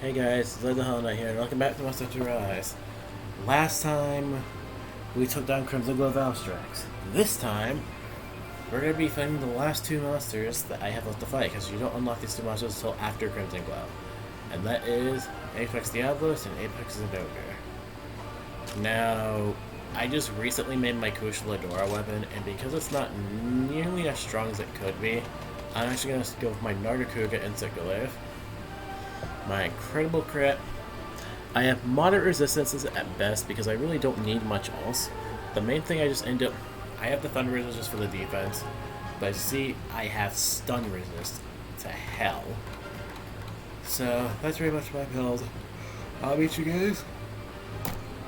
Hey guys, it's the Hollow Knight here, and welcome back to Monster Hunter Rise. Last time, we took down Crimson Glove Alstrax. This time, we're going to be fighting the last two monsters that I have left to fight, because you don't unlock these two monsters until after Crimson Glove. And that is Apex Diablos and Apex Zinogre. Now, I just recently made my Kushladora weapon, and because it's not nearly as strong as it could be, I'm actually going to go with my Nargacuga Insect Glaive. My incredible crit. I have moderate resistances at best because I really don't need much else. The main thing I just end up... I have the thunder resist just for the defense. But as you see, I have stun resist to hell. So, that's pretty much my build. I'll meet you guys...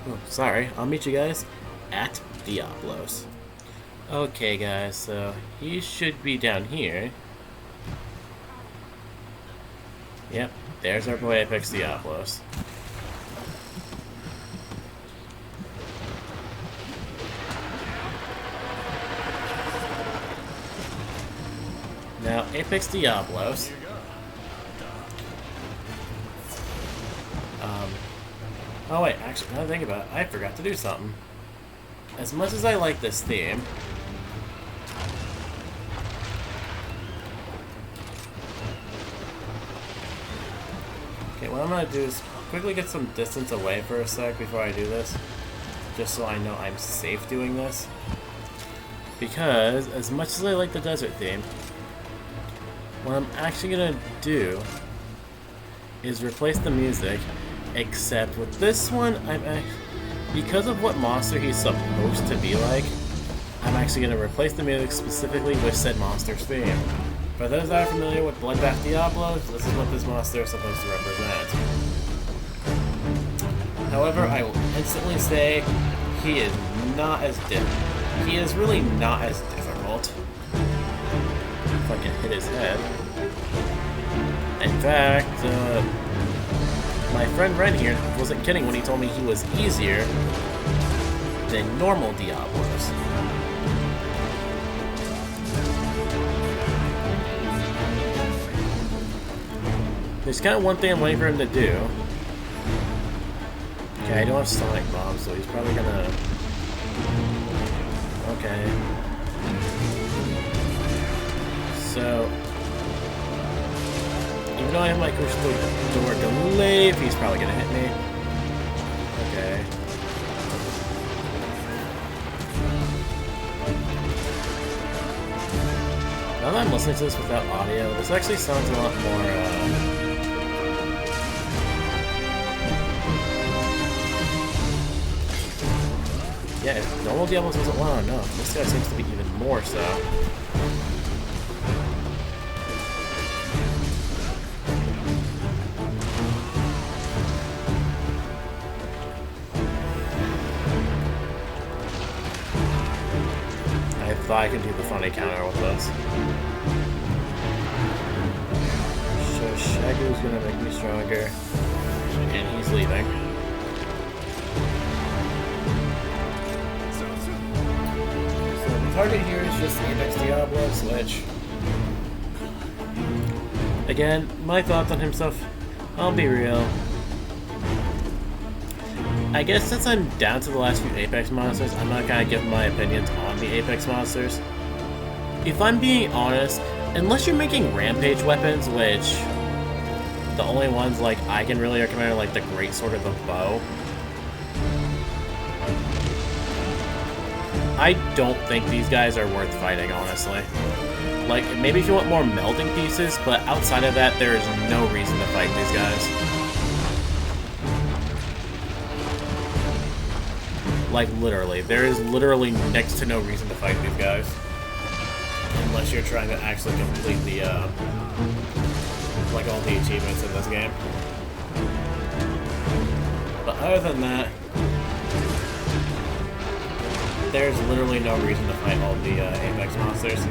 Oh, sorry. I'll meet you guys at Diablos. Okay guys, so he should be down here. Yep, there's our boy Apex Diablos. Now, Apex Diablos. Oh wait, actually, now that I think about it, I forgot to do something. As much as I like this theme, okay, what I'm going to do is quickly get some distance away for a sec before I do this. Just so I know I'm safe doing this. Because, as much as I like the desert theme, what I'm actually going to do is replace the music, except with this one, because of what monster he's supposed to be like, I'm actually going to replace the music specifically with said monster's theme. For those that are familiar with Bloodbath Diablos, this is what this monster is supposed to represent. However, I will instantly say he is not as he is really not as difficult. If I can hit his head. In fact, my friend Ren here wasn't kidding when he told me he was easier than normal Diablos. There's kind of one thing I'm waiting for him to do. Okay, I don't have Sonic Bomb, so he's probably gonna... Okay. So... Even though I have my Kushladora Glaive, he's probably gonna hit me. Okay. Now that I'm listening to this without audio, this actually sounds a lot more, yeah, if normal Diablos wasn't loud enough, this guy seems to be even more so. I thought I could do the funny counter with this. So Shagu's gonna make me stronger, and he's leaving. Target here is just Apex Diablos, which, again, my thoughts on himself, I'll be real. I guess since I'm down to the last few Apex monsters, I'm not gonna give my opinions on the Apex monsters. If I'm being honest, unless you're making Rampage weapons, which the only ones like I can really recommend are like the Greatsword or the Bow, I don't think these guys are worth fighting, honestly. Like, maybe if you want more melding pieces, but outside of that, there is no reason to fight these guys. Like, literally. There is literally next to no reason to fight these guys. Unless you're trying to actually complete the, like, all the achievements in this game. But other than that, there's literally no reason to fight all the Apex monsters.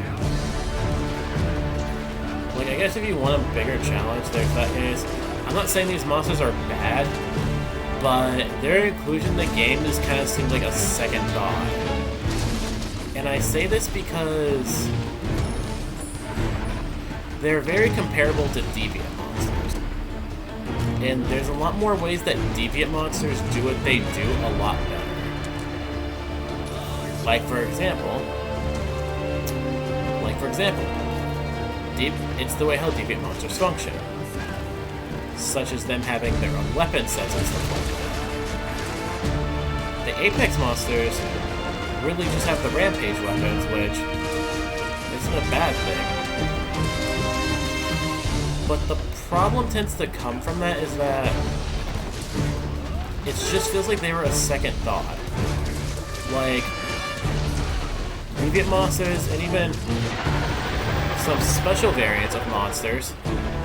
Like, I guess if you want a bigger challenge, there's that case. I'm not saying these monsters are bad, but their inclusion in the game just kind of seems like a second thought. And I say this because they're very comparable to Deviant monsters. And there's a lot more ways that deviant monsters do what they do a lot better. Like for example, it's the way how deviant monsters function. Such as them having their own weapon sets and stuff like that. The Apex monsters really just have the Rampage weapons, which isn't a bad thing. But the problem tends to come from that is that it just feels like they were a second thought. Like, deviant monsters and even some special variants of monsters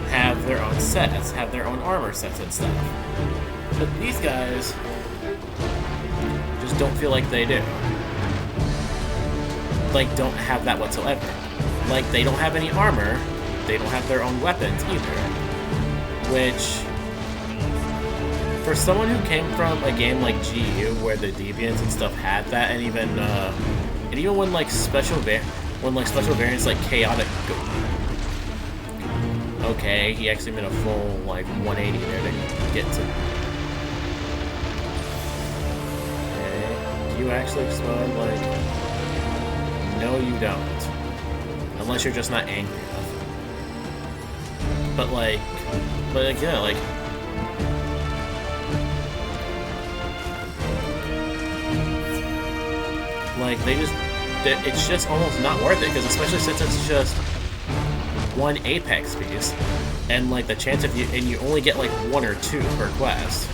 have their own sets, have their own armor sets and stuff. But these guys just don't feel like they do. Like, don't have that whatsoever. Like, they don't have any armor, they don't have their own weapons either. Which, for someone who came from a game like GU where the deviants and stuff had that, and even when like special variants like chaotic okay, he actually made a full like 180 there to get to. Okay, do you actually explode? Like, no, you don't, unless you're just not angry enough. But yeah, it's just almost not worth it, because especially since it's just one Apex piece, and like the chance of you only get like 1 or 2 per quest,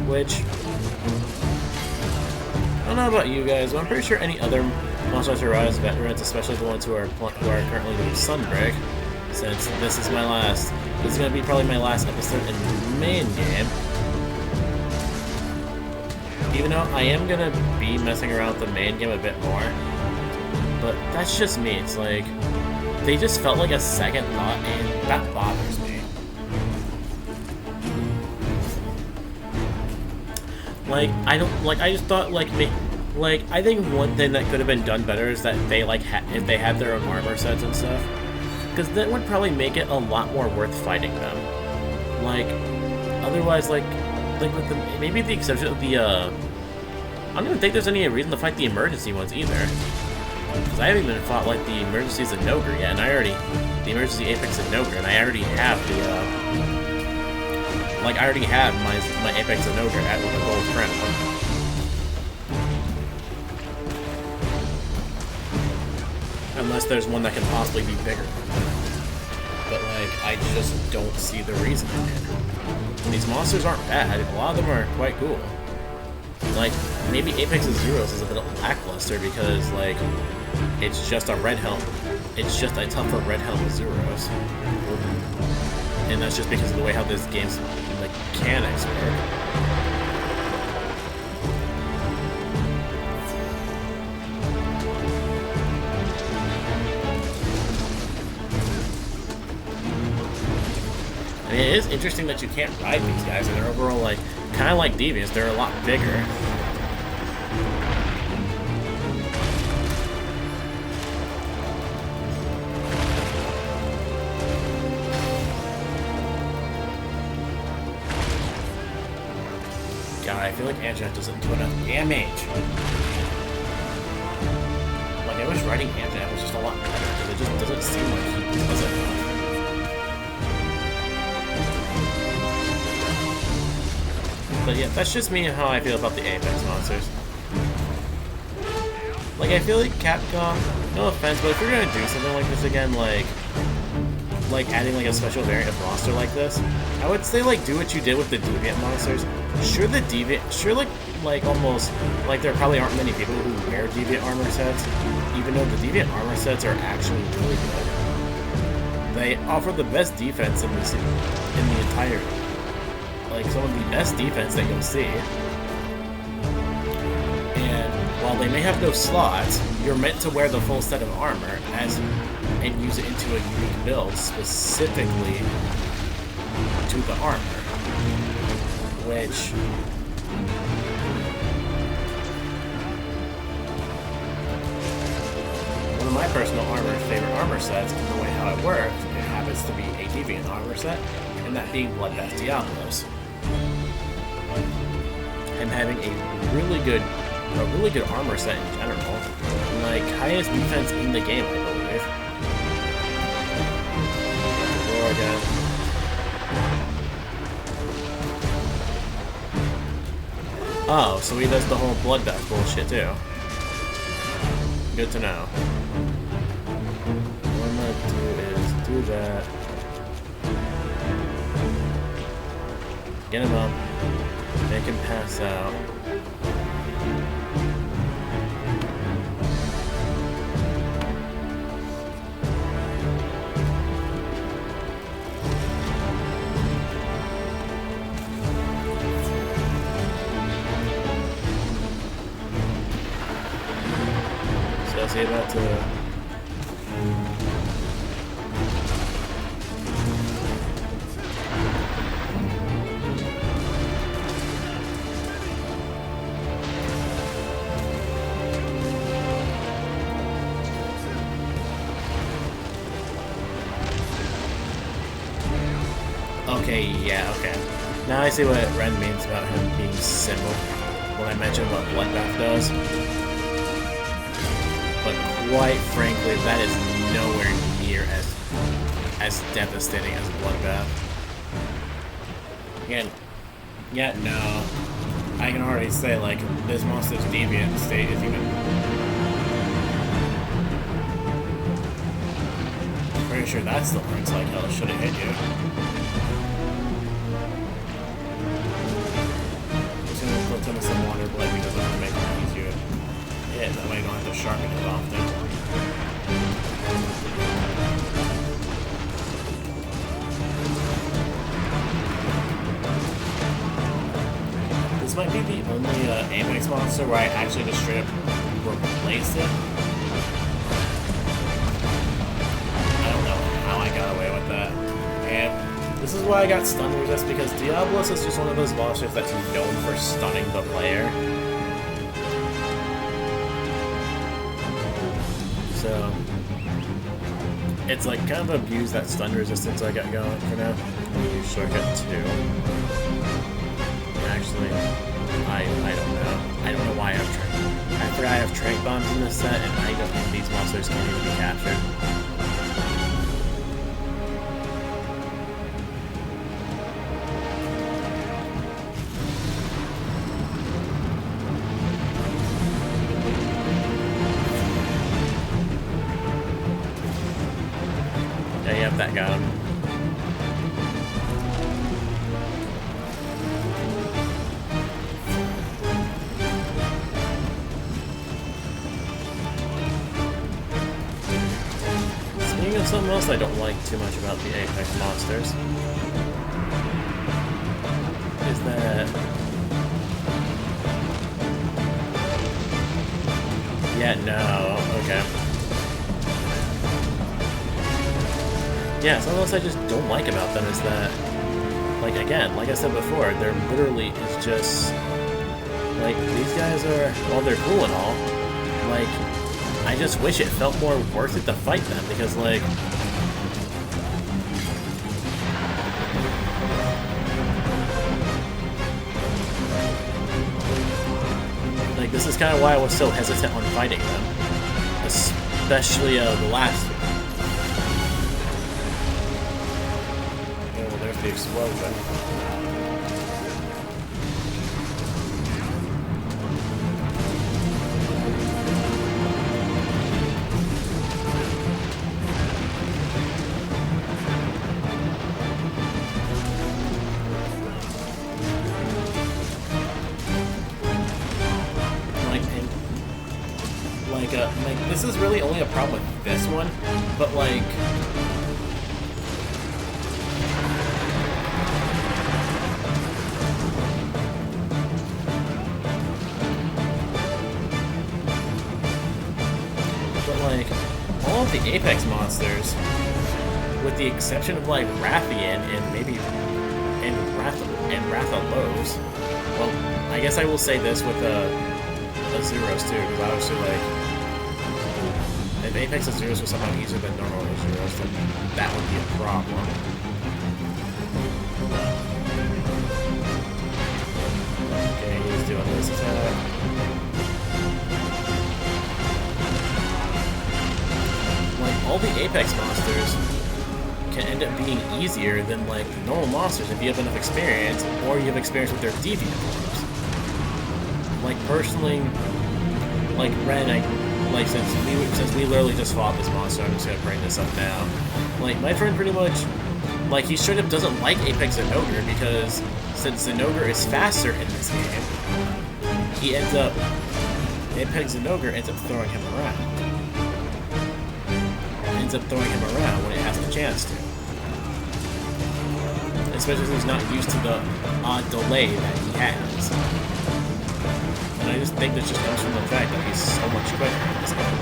which I don't know about you guys, but I'm pretty sure any other Monster Hunter Rise veterans, especially the ones who are currently doing Sunbreak, since this is gonna be probably my last episode in the main game. Even though I am gonna be messing around with the main game a bit more, but that's just me. It's like, they just felt like a second thought, and that bothers me. Like, I just thought, I think one thing that could have been done better is that they, if they had their own armor sets and stuff, because that would probably make it a lot more worth fighting them. Like, otherwise, with maybe the exception of the, I don't even think there's any reason to fight the emergency ones either. Because I haven't even fought, like, the emergency Zinogre yet, and the emergency Apex Zinogre, and I already have I already have my Apex Zinogre at with a gold crown. Unless there's one that can possibly be bigger. But, I just don't see the reason in it. These monsters aren't bad, a lot of them are quite cool. Maybe Apex Zeros is a bit lackluster because, it's just a red helm. It's just a tougher red helm Zeros. And that's just because of the way how this game's mechanics work. I mean, it is interesting that you can't ride these guys, and they're overall, kind of like deviants, they're a lot bigger. God, I feel like Anjanette doesn't do enough damage. I wish riding Anjanette was just a lot better, because it just doesn't seem like he does enough. But yeah, that's just me and how I feel about the Apex monsters. I feel like Capcom, no offense, but if you're gonna do something like this again, like adding a special variant of monster like this, I would say do what you did with the deviant monsters. Sure, almost there probably aren't many people who wear deviant armor sets, even though the deviant armor sets are actually really good. They offer the best defense in the entire. Some of the best defense that you'll see. And while they may have no slots, you're meant to wear the full set of armor and use it into a unique build specifically to the armor. Which one of my personal favorite armor sets, and the way how it works, it happens to be a Deviant armor set, and that being Bloodbath Diablos. And having a really good armor set in general, and like highest defense in the game, I believe. Roar again. Oh, so he does the whole bloodbath bullshit too. Good to know. What I'm gonna do is do that. Get him up. Make him pass out. So is he about to... Okay, yeah, okay. Now I see what Ren means about him being simple when I mentioned what Bloodbath does. But quite frankly, that is nowhere near as devastating as Bloodbath. Again, yeah, no. I can already say, like, this monster's deviant state is even... Pretty sure that still hurts like hell. It should have hit you. Him with some water blade because I'm going to make it easier to hit. That way you don't have to sharpen it often. This might be the only Apex monster where I actually just straight up replaced it. I don't know how I got away with that. And this is why I got stun resist, because Diablos is just one of those monsters that's known for stunning the player. So it's like kind of abuse that stun resistance I got going for now. Use shortcut 2. Actually, I don't know. I don't know why I have trank. I forgot I have trank bombs in this set, and I don't think these monsters can even be captured. Yep, that got him. Speaking of something else I don't like too much about the Apex monsters, is that... Yeah, no, okay. Yeah, something else I just don't like about them is that, like, again, like I said before, there literally is just, like, these guys are, while they're cool and all, like, I just wish it felt more worth it to fight them, because, like, this is kind of why I was so hesitant on fighting them, especially the last one. The explosion. Like this is really only a problem with this one, but like. Like, all of the Apex monsters, with the exception of like Rathian and maybe Rathalos. Well, I guess I will say this with Azuros too, because obviously like if Apex Zeros was somehow easier than normal Zeros, then that would be a problem. Okay, he's doing this attack. Like, all the Apex monsters can end up being easier than, like, normal monsters if you have enough experience, or you have experience with their deviant forms. Like, personally, like, Ren, like, since we literally just fought this monster, I'm just gonna bring this up now. Like, my friend pretty much, like, he straight up doesn't like Apex Zinogre because since Zinogre is faster in this game, he ends up, Apex Zinogre ends up throwing him around. Ends up throwing him around when it has the chance to. Especially since he's not used to the delay that he has. And I just think that just comes from the fact that he's so much quicker in this game.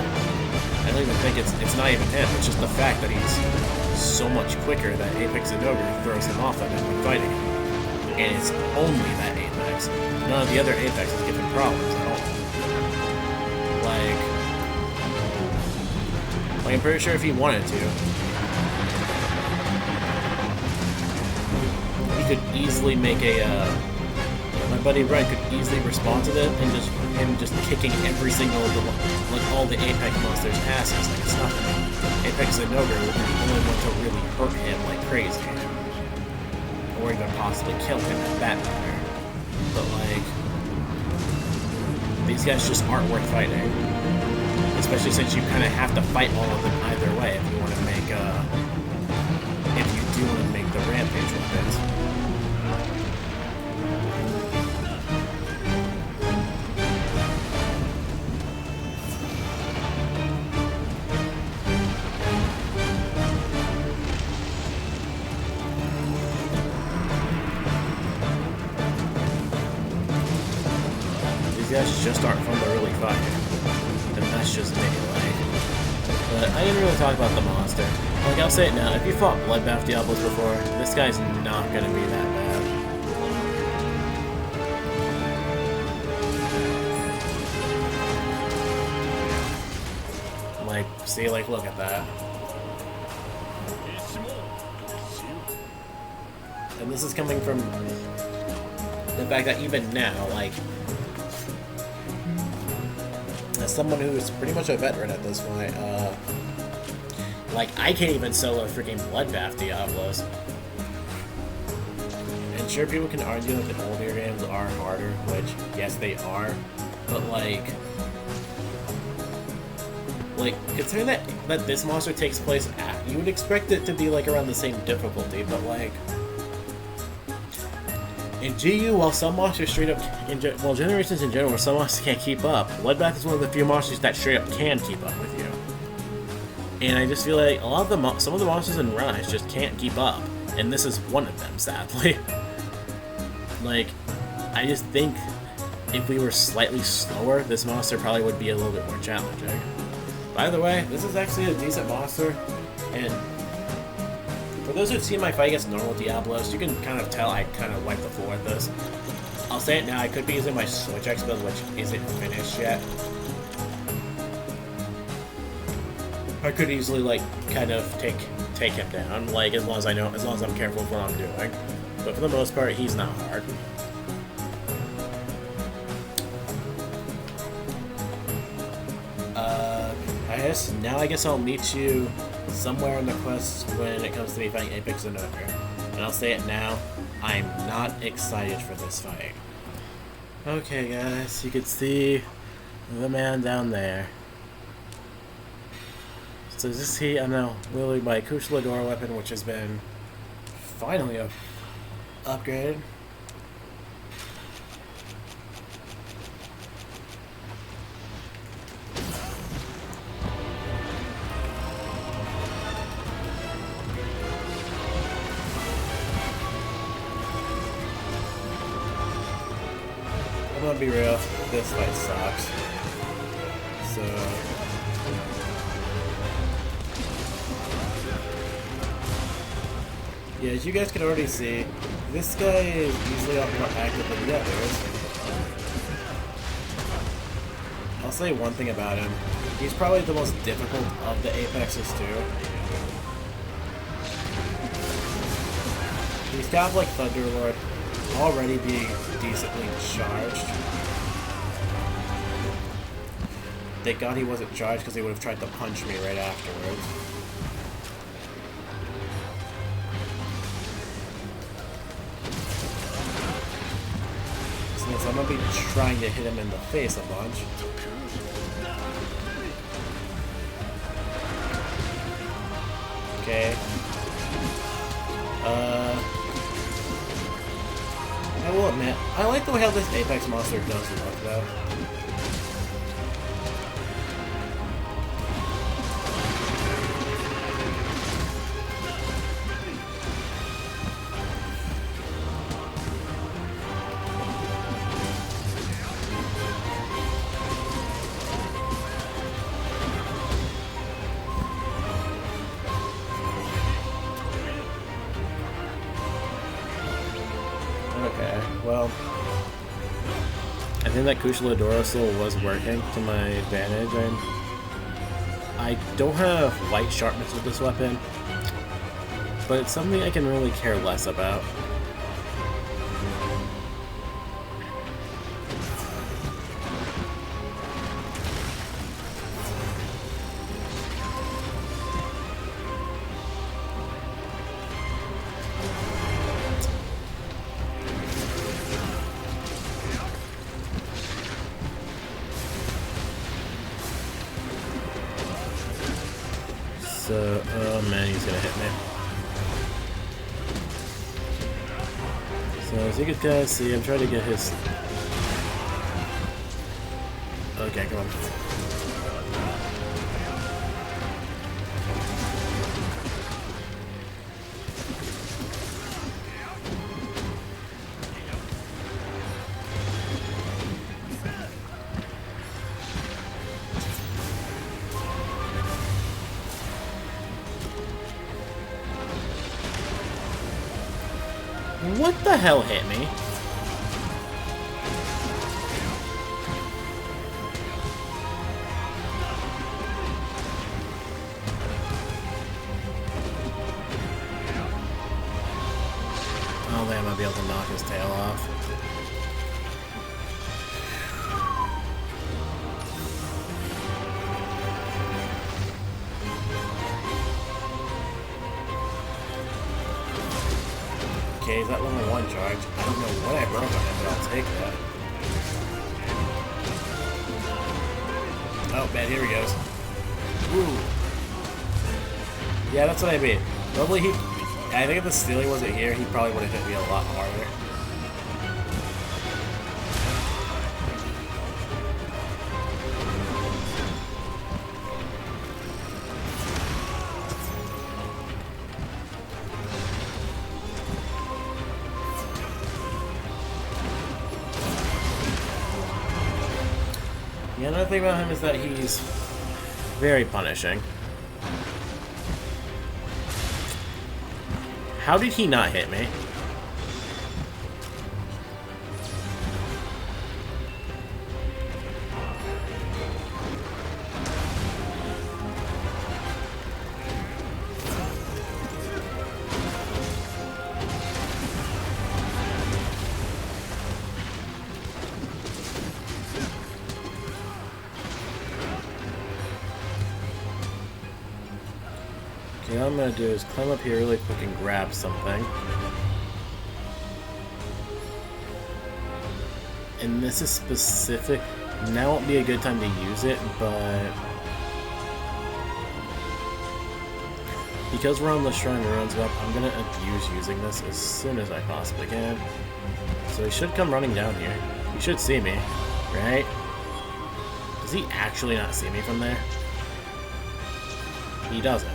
I don't even think it's not even him, it's just the fact that he's so much quicker that Apex Zinogre throws him off of him when fighting him. And it's only that Apex. None of the other Apexes give him problems at all. Like, I'm pretty sure if he wanted to, he could easily make a, my buddy Ren could easily respond to that and just him just kicking every single, like all the Apex monsters' asses like it's nothing. Apex Zinogre would be the only one to really hurt him like crazy. Or even possibly kill him at that matter. But like, these guys just aren't worth fighting. Especially since you kind of have to fight all of them either way if you want to make, if you do want to make the rampage weapons. These guys just aren't fun to really fight. And that's just me, like. But I didn't really talk about the monster. Like, I'll say it now, if you fought Bloodbath Diablos before, this guy's not gonna be that bad. Like, see, like, look at that. And this is coming from the fact that even now, like, as someone who's pretty much a veteran at this point, like, I can't even solo freaking Bloodbath Diablos. And sure, people can argue that the older games are harder, which, yes, they are, but, like, considering that this monster takes place at, you would expect it to be, like, around the same difficulty, but, like, in GU, while some monsters straight up, well, Generations in general, some monsters can't keep up, Bloodbath is one of the few monsters that straight up can keep up with you. And I just feel like a lot of some of the monsters in Rise just can't keep up, and this is one of them, sadly. Like, I just think if we were slightly slower, this monster probably would be a little bit more challenging. By the way, this is actually a decent monster, and for those who've seen my fight against normal Diablos, you can kind of tell I kind of wiped the floor with this. I'll say it now, I could be using my Switch X build, which isn't finished yet. I could easily, like, kind of take him down, like, as long as I'm careful with what I'm doing. But for the most part, he's not hard. I guess I'll meet you somewhere in the quest when it comes to me fighting Apex Zinogre. And I'll say it now, I'm not excited for this fight. Okay guys, you can see the man down there. So this is I don't know, literally my Kushlador weapon, which has been finally upgraded. I'm gonna be real, this fight sucks. So yeah, as you guys can already see, this guy is usually a lot more active than the others. I'll say one thing about him. He's probably the most difficult of the Apexes too. He's kind of like Thunderlord, already being decently charged. Thank God he wasn't charged because he would have tried to punch me right afterwards. Since I'm going to be trying to hit him in the face a bunch. Okay. I will admit, I like the way how this Apex monster does look though. Okay, well, I think that Kushiladora still was working to my advantage, and I don't have light sharpness with this weapon, but it's something I can really care less about. So, oh man, he's gonna hit me. So, as you can kind of see, I'm trying to get his... Okay, come on. What the hell hit me? Oh man, I might be able to knock his tail off. Okay, he's at level 1 charge. I don't know what I broke on him, but I'll take that. Oh, man, here he goes. Woo! Yeah, that's what I mean. Normally I think if the Steely wasn't here, he probably would have hit me a lot harder. The other thing about him is that he's very punishing. How did he not hit me? Okay, all I'm gonna do is climb up here really quick and grab something. And this is specific. Now won't be a good time to use it, but because we're on the Shrine Ruins map, I'm gonna abuse using this as soon as I possibly can. So he should come running down here. He should see me, right? Does he actually not see me from there? He doesn't.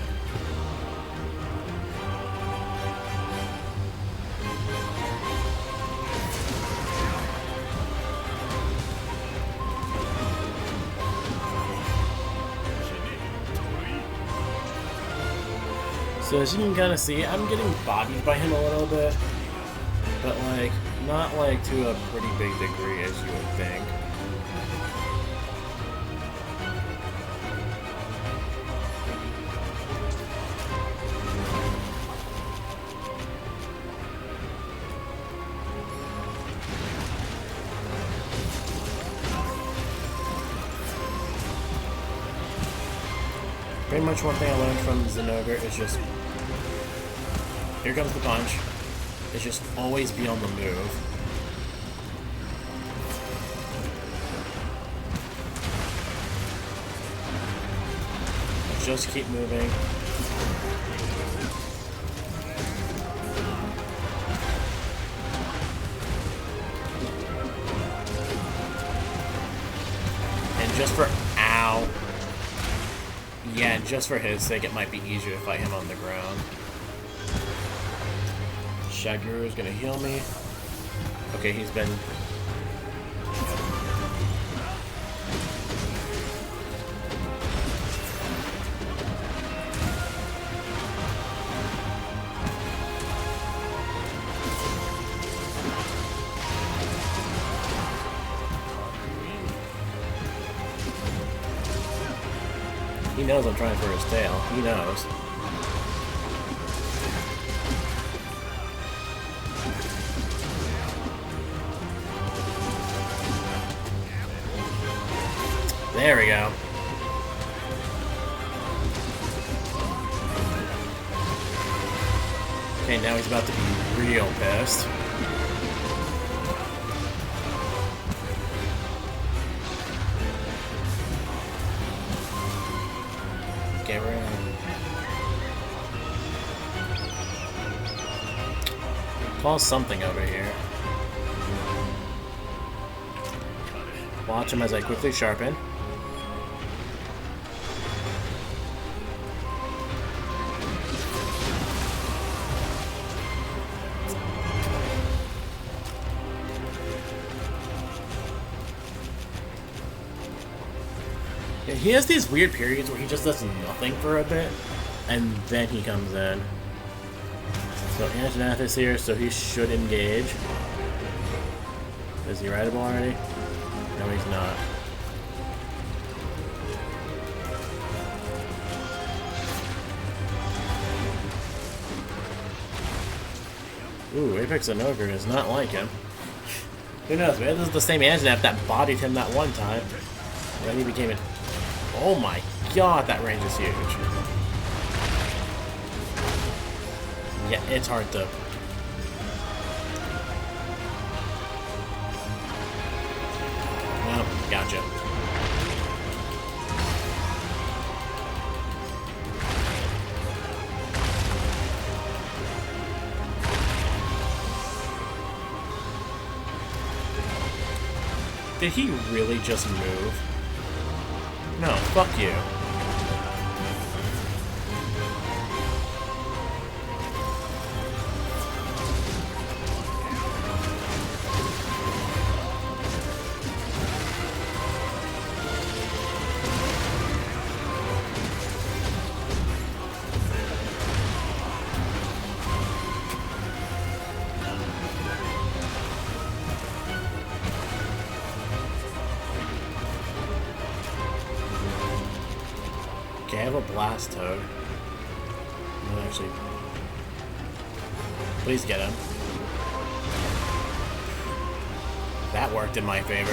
So as you can kind of see, I'm getting bodied by him a little bit, but like, not like to a pretty big degree as you would think. Pretty much one thing I learned from Zinogre is just, here comes the punch. It's just always be on the move. Just keep moving. And just for, ow. Yeah, just for his sake, it might be easier to fight him on the ground. Shaguru is gonna heal me. Okay, he's been... He knows I'm trying for his tail. He knows. There we go. Okay, now he's about to be real pissed. Okay, we're gonna call something over here. Watch him as I quickly sharpen. Yeah, he has these weird periods where he just does nothing for a bit, and then he comes in. So Antonath is here, so he should engage. Is he rideable already? No, he's not. Ooh, Apex Zinogre does not like him. Who knows, man? This is the same Antonath that bodied him that one time. Then he became an... Oh my god, that range is huge. Yeah, it's hard to... Oh, gotcha. Did he really just move? No, fuck you. Okay, I have a blast toad. No, actually. Please get him. That worked in my favor.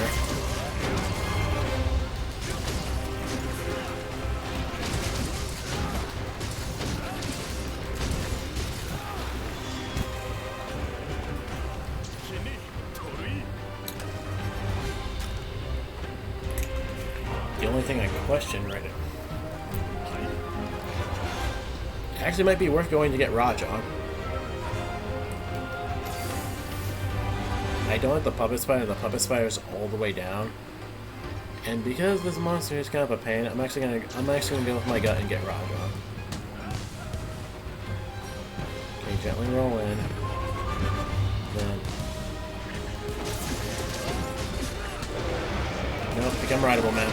The only thing I question right now. Actually might be worth going to get Rajong. I don't like the puppet spider. The puppet spider's all the way down. And because this monster is kind of a pain, I'm actually gonna go with my gut and get Rajong. Okay, gently roll in. Then nope, become rideable, man.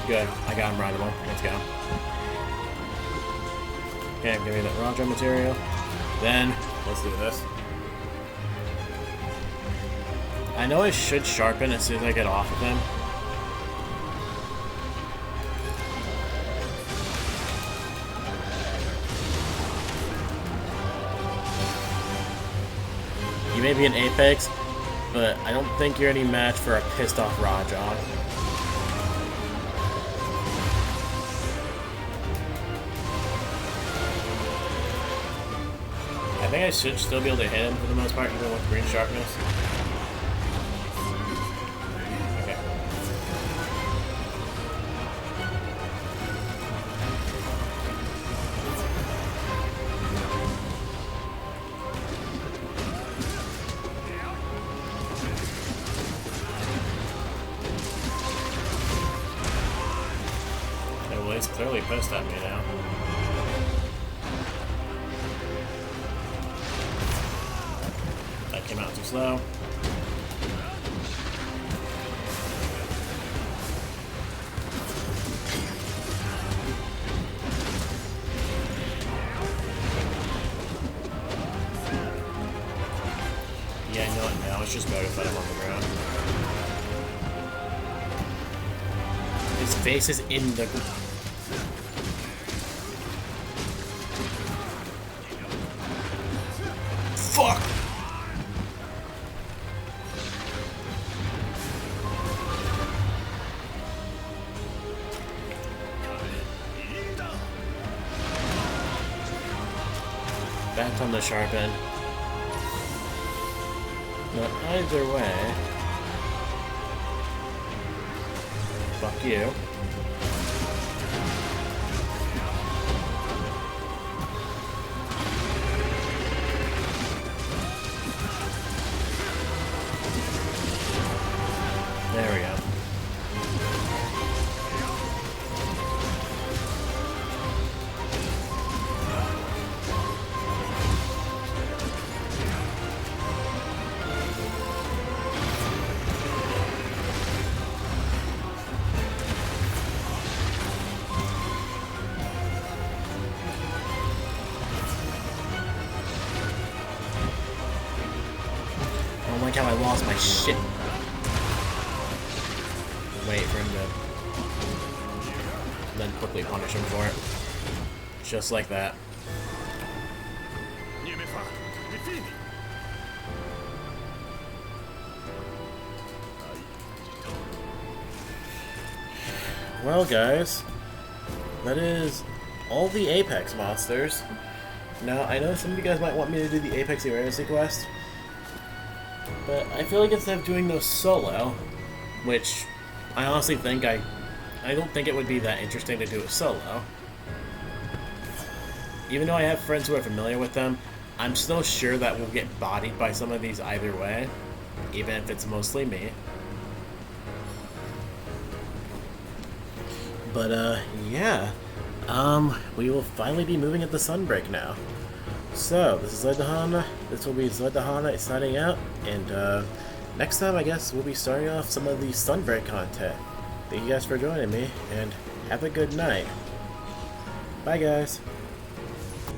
Good. I got him rideable. Let's go. Okay, give me that Raja material. Then, let's do this. I know I should sharpen as soon as I get off of him. You may be an Apex, but I don't think you're any match for a pissed off Raja. think I should still be able to hit him for the most part, even with green sharpness. Okay. Okay, well, he's clearly pissed at me now. That came out too slow. Yeah, I know it now. It's just better if I'm on the ground. His face is in the... Fuck! Back on the sharp end. But either way... Fuck you. There we go. I don't like how I lost my shit. Wait for him to then quickly punish him for it. Just like that. Well, guys, that is all the Apex monsters. Now, I know some of you guys might want me to do the Apex Erasure quest, but I feel like instead of doing those solo, which I honestly think I don't think it would be that interesting to do it solo. Even though I have friends who are familiar with them, I'm still sure that we'll get bodied by some of these either way, even if it's mostly me. But, yeah. We will finally be moving at the Sunbreak now. So, this is Zedahana. This will be Zedahana signing out, and, next time, I guess, we'll be starting off some of the Sunbreak content. Thank you guys for joining me, and have a good night. Bye, guys.